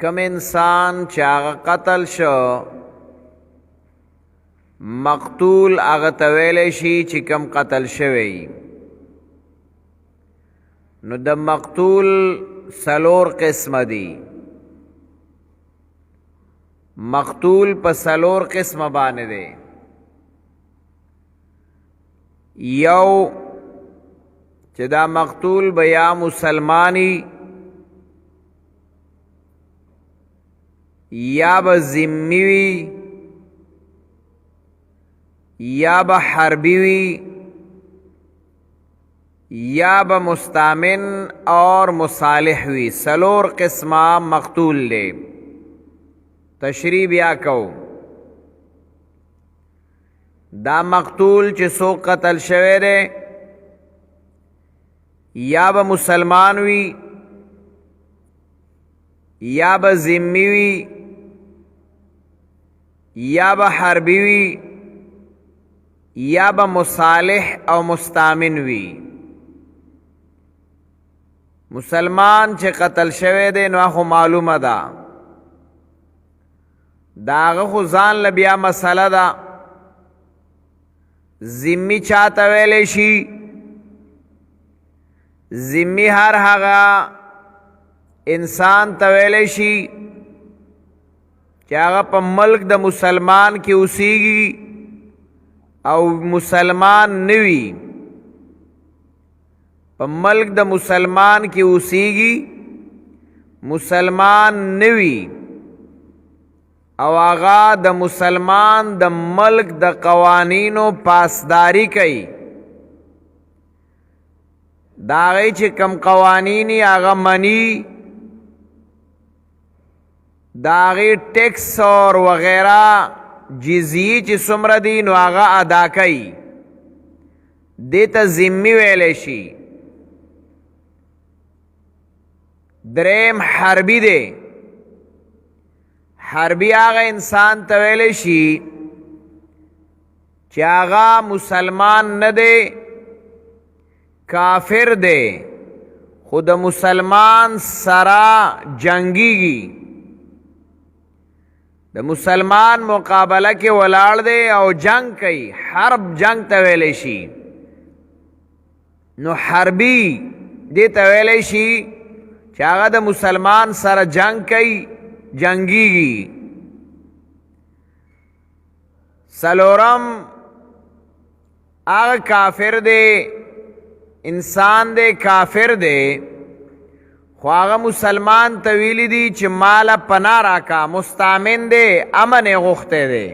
کم انسان چې هغه قتل شو مقتول هغه ته ویلی شي چې کم قتل شوی نو د مقتول سلور قسمه دی مقتول په سلور قسمه باندې دی یو چې دا مقتول به یا مسلمانی یا به ذمی وي یا به حربی وي یا به مستامن اور مصالح وي سلور قسمه مقتول دی تشریح بیا کو دا مقتول چې سو قتل شوی دی یا به مسلمان وي یا به ذمی وي یا به حربی وي یا به مصالح او مستامن وي مسلمان چې قتل شوی دی نو خو معلومه ده دا هغه خو ځان له بیا مسله ده ذمی چاته ویلی شي ذمی هر هغه انسان ته ویلی شي چې هغه په ملک د مسلمان کې اوسیږي او مسلمان نوي په ملک د مسلمان کې اوسیږي مسلمان نوي او هغه د مسلمان د ملک د قوانینو پاسداری کوي دا هغې چې کم قوانینی هغه مني دا هغې ټیکس اور وغیرہ جزیې چې څومره دي نو هغه ادا کوي دې ته ذمي ویلی شي دریم حربی دی حربی هغه انسان ته ویلی شي چې هغه مسلمان نه دی کافر دی خو د مسلمان سره جنگیږي د مسلمان مقابله کې ولاړ دی او جنگ کوي حرب جنگ ته ویلی شي نو حربی دې ته ویلی شي چې هغه د مسلمان سره جنگ کوي جنگیږي سلورم هغه کافر دی انسان دی کافر دی خو هغه مسلمان ته ویلی دی چې ماله پناه راکا مستامن دی امن یې غوښتی دی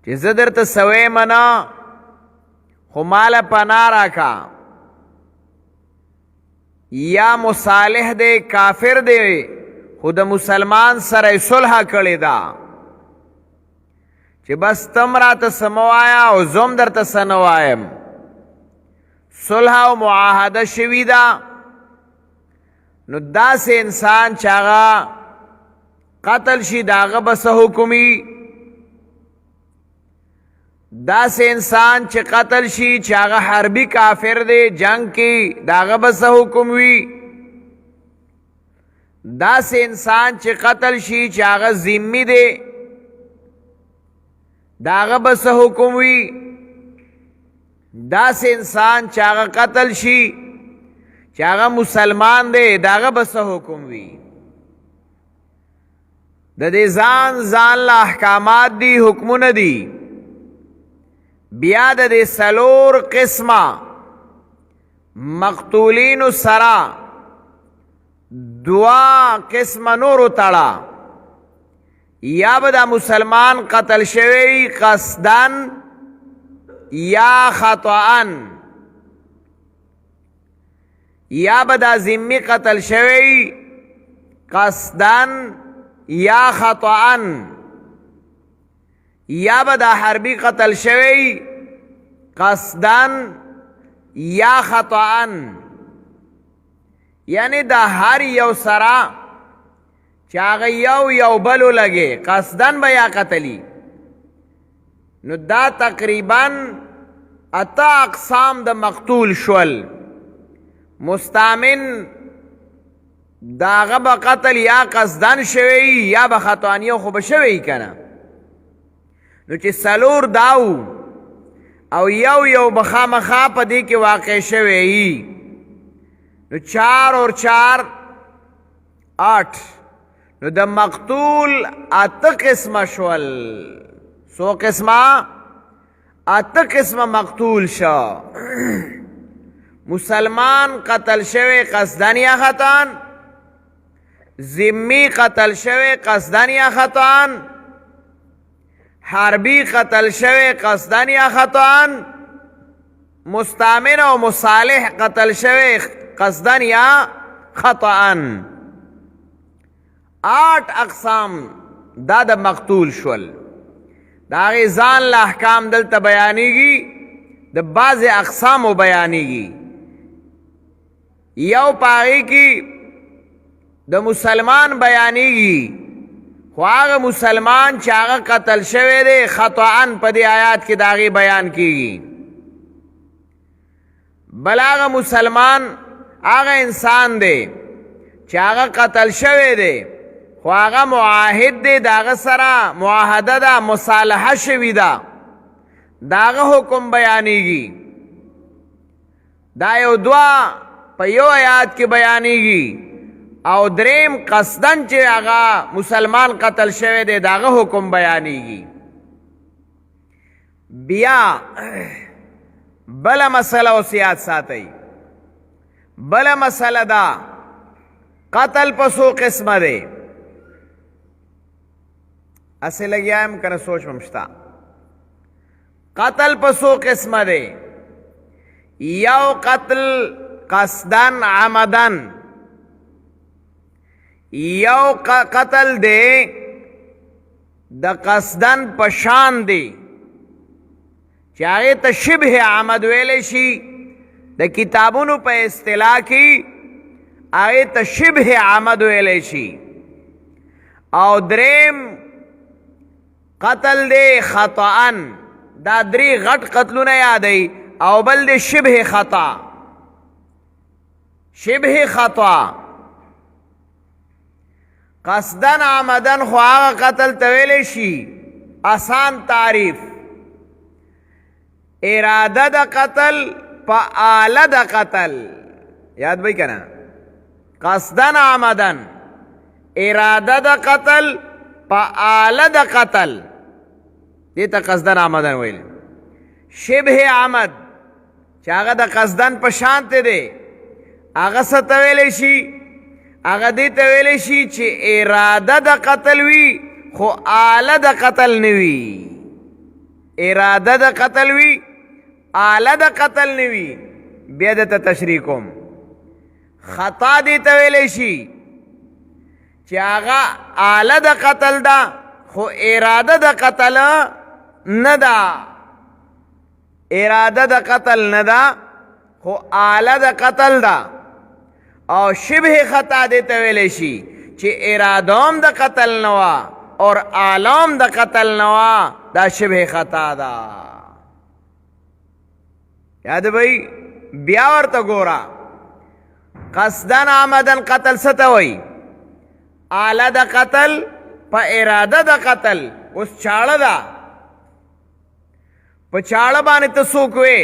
چې زه درته سویم نه خو ماله پناه راکا یا مصالح دی کافر دی خو د مسلمان سره صلح کړې ده چې بس تم راته څه مه وایه او زه هم درته څه نه وایم صلح او معاهده شوي ده نو داسې انسان چې هغه قتل شي د هغه به څه حکم وي داسې انسان چې قتل شي چې هغه حربي کافر دی جنگ کې د هغه به څه حکم وي داسې انسان چې قتل شي چې هغه ذمي دی د هغه به څه حکم وي داسې انسان چې هغه قتل شي چې هغه مسلمان دی د هغه به څه حکم وي د دې ځان له احکامات دي حکمونه دي بیا د دې سلور قسمه مقتولینو سره دوا قسمه نورو تړه یا به دا مسلمان قتل شوی قصدن یا خطأن یا به دا ذمی قتل شوی قصدن یا خطأن یا به دا حربی قتل شوی قصدن یا خطأن یعنی دا هر یو سره چې هغه یو بلو لګي قصدن به یا قتلی نو دا تقریبا اتا اقسام د مقتول شول مستامن داغه به قتل یا قصدن شوی یا به خطانیه خو به شوی کنه. نو چې سلور داو او یو به خامخا په دې کې واقع شوی نو 4 اور 4 8 نو د مقتول 8 قسمه شول. سو قسمه 8 قسمه مقتول شو. مسلمان قتل شوی قصدن یا خطان، ذمی قتل شوی قصدن یا خطان، حربی قتل شوی قصدن یا خطان، مستعمر و مصالح قتل شوی قصدن یا خطان. 8 اقسام دا د مقتول شول. دا غي ځان له احکام دلته بیانېږي، د بعض اقسامو بیانېږي. یو پاغي کې د مسلمان بیانېږي، خو هغه مسلمان چې هغه قتل شوی دی خطأن په دې آیات کې د هغې بیان کېږي. بل هغه مسلمان هغه انسان دی چې هغه قتل شوی دی خو هغه معاهد دی، د هغه سره معاهده ده، مصالحه شوي ده، د هغه حکم بیانېږي. دا یو دوه په یو آیات کې بیانېږي. او دریم قصدن چې هغه مسلمان قتل شوی دی د هغه حکم بیانېږي. بیا بله مسله اوس یاد ساتئ. بله مسله ده قتل په څو قسمه دی. اسې لګیا یم که نه سوچ مم شته. قتل په څو قسمه دی. یو قتل قصدن عمدن، یو قتل دی د قصدن پشان دی چې هغې ته شبه عمد ویلی شي. د کتابونو په اصطلاح کې هغې ته شبه عمد ویلی شي. او دریم قتل دی خطأن. دا درې غټ قتلونه یادوي. او بل دی شبه خطا. شبه خطا قصدن عمدن خو هغه قتل ته ویلی شي. آسان تعریف اراده د قتل په آله د قتل. یاد بھئی کنا قصدن عمدن اراده د قتل په آله د قتل دیتا قصدن عمدن ویل. شبه عمد چې هغه د قصدن په شانت دی هغه څه ته ویلی شي. هغه دې ته ویلی شي چې اراده د قتل وي خو آله د قتل نه وي. اراده د قتل وي آله د قتل نه وي. بیا درته تشریح کوم. خطا دې ته ویلی شي چې هغه آله د قتل ده خو اراده د قتل نه ده. اراده د قتل نه ده خو آله د قتل ده. او شبه خطا دې ته ویلی شي چې ارادوم د قتل نه وه اور آلام د قتل نه وه. دا شبه خطا ده. یاد بھئی بیا ورته ګوره. قصدن عمدن قتل څه ته وایي؟ آله د قتل په اراده د قتل. اوس چاړه ده، په چاړه باندې ته څوک وې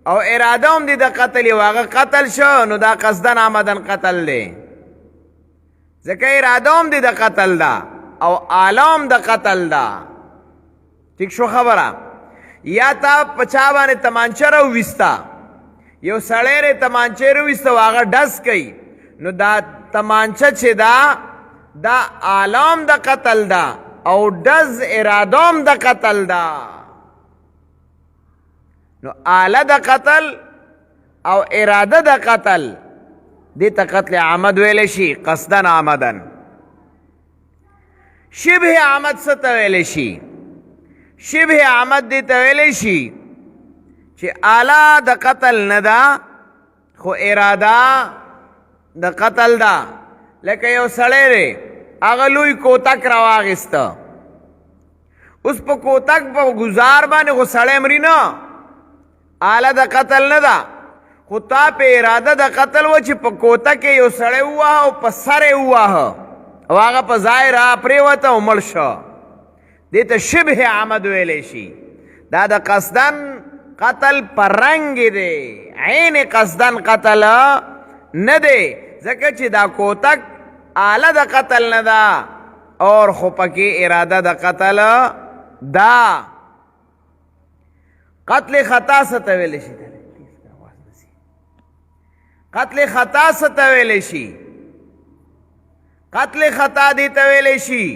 او اراده هم دی د قتل یو هغه قتل شو نو دا قصدن عمدن قتل دی. ځکه اراده هم دی د قتل ده او آله هم د قتل ده. ٹھیک شو خبره؟ یا تا په چا باندې تمانچه راوویسته، یو سړی رې تمانچې راوویسته او هغه ډز کوي نو دا تمانچه چې ده دا آله هم د قتل ده او ډز اراده هم د قتل ده. نو آله د قتل او اراده د قتل دې ته قتل عمد ویلی شي. قصدن عمدن. شبه عمد څه ته ویلی شي؟ شبه عمد دې ته ویلی شي چې آله د قتل نه ده خو اراده د قتل ده. لکه یو سړی دی هغه لوی کوتک راواخیسته. اوس په کوتک په ګزار باندې خو سړی مري نه، آله د قتل نه ده خو تا په اراده د قتل و چې په کوته کې یو سړی وواهه او په سر یې وواهه او هغه په ځای را پرېوته او مړ شه، دې ته شبه عمد ویلی شي. دا د قصدن قتل په رنګ دی، عین قصدن قتل نه دی، ځکه چې دا کوتک آله د قتل نه ده اور خو پکې اراده د قتل دا. قتل خطا څه ته ویلی شي؟ قتل خطا څه ته ویلی شي؟ قتل خطا دې ته ویلی شي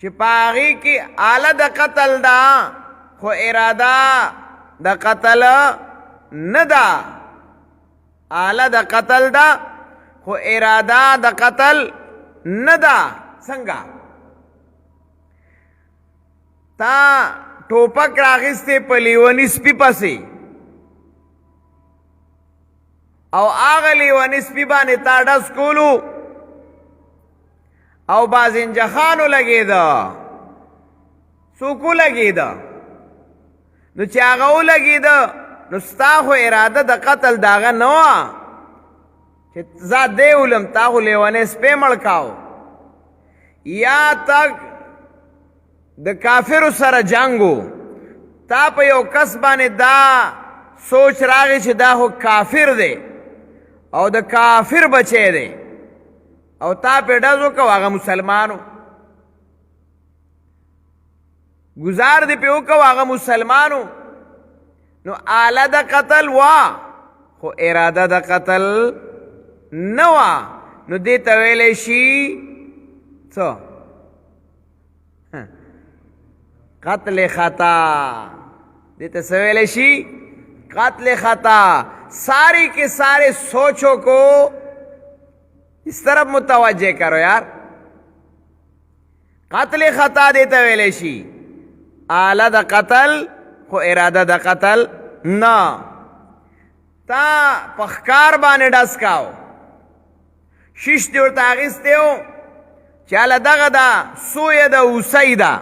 چې په هغې کې آله د قتل ده خو اراده د قتل نه ده، آله د قتل ده خو اراده د قتل نه ده. څنګه؟ تا ټوپک راغیستی په لیوني سپي پسې او هغه لیوني سپي باندې تا ډز کولو او بازنجخانو لګېده، څوک ولګېده؟ نو چې هغه ولګېده نو ستا خو اراده د قتل د هغه نه وه چې زه دی ولم، تا خو لیونی سپی مړ کاو. یا تک د کافرو سره جنګو، تا په یو کس باندې دا سوچ راغی چې دا خو کافر دی او د کافر بچی دی او تا پې ډز وکړو، هغه مسلمانو گزار دې پې وکړو، هغه مسلمانو، نو آله د قتل وا خو اراده د قتل نه وه، نو دې ته ویلی شي څه؟ قتل خطا. دې ته څه ویلی شي؟ قتل خطا. ساری کے سارے سوچوں کو اس طرف متوجہ کرو یار. قتل خطا دیتا ویلے شي، آله د قتل خو اراده د قتل نه. تا پخکار باندې ډز کاو، شیش دې ورته اخیستی و چې هله دغه ده سویه ده اوسۍ ده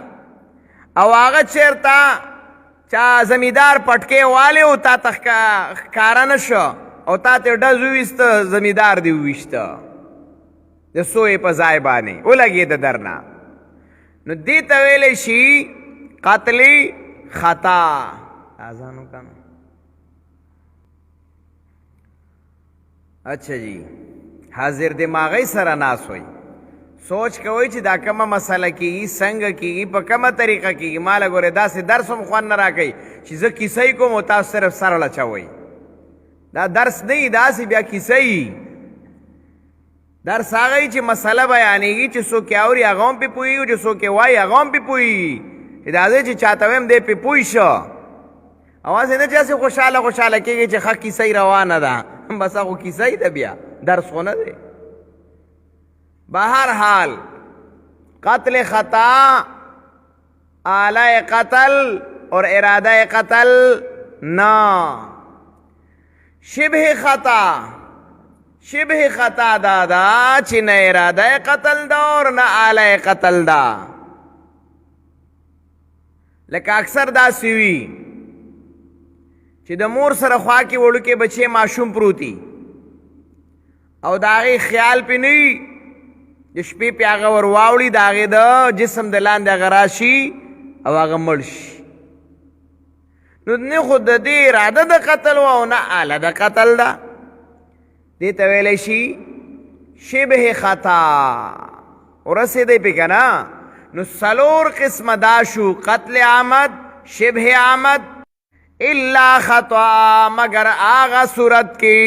او هغه چېرته چا زمیدار پټکې والی و تا ته ښکاره نه شو او تا ته ډز وویسته، زمیدار دې وویشته د سویې په ځای باندې ولګېده درنه، نو دې ته ویلی شي قتل خطا. اذان وکړه. اچھا جی، حاضر دماغی سره ناس وی، سوچ کوئ چې دا کومه مسله کېږي، څنګه کېږي، په کومه طریقه کېږي. ماله ګورې داسې درس هم خوند نه راکوي چې زه کیسه کوم او تاسو صرف سر لچوئ. دا درس نه وي، داسې بیا کیسه وي. درس هغه وي چې مسله بیانېږي چې څوک یې اوري هغه هم پې پوهېږي، چې څوک یې وایي هغه هم پې پوهېږي. دا دی چې چاته ویم دی پې پوه شه، اواسې نه چې هسې خوشحاله خوشحاله کېږي چې ښه کیسه روانه ده، بس هغه کیسه ده، بیا درس خو نه دی. بہرحال قتل خطا، آلہ قتل اور ارادہ قتل نہ. شبہ خطا، شبہ خطا دادا چې نه ارادہ قتل دا اور نه آلہ قتل دا. لکه اکثر داسې وي چې د مور سره خوا کې وړوکی بچی ماشوم پروتي او د هغې خیال پې نه وي، د شپې پې هغه ور واوړي، د هغې د جسم د لاندې هغه راشي او هغه مړ شي. نو نه خو د دې اراده د قتل وه او نه آله د قتل ده. دې ته ویلی شي شبه خطا. ورسېدی پې که نه؟ نو څلور قسمه دا شو: قتل عمد، شبه عمد، الا خطا، مگر آغا صورت کی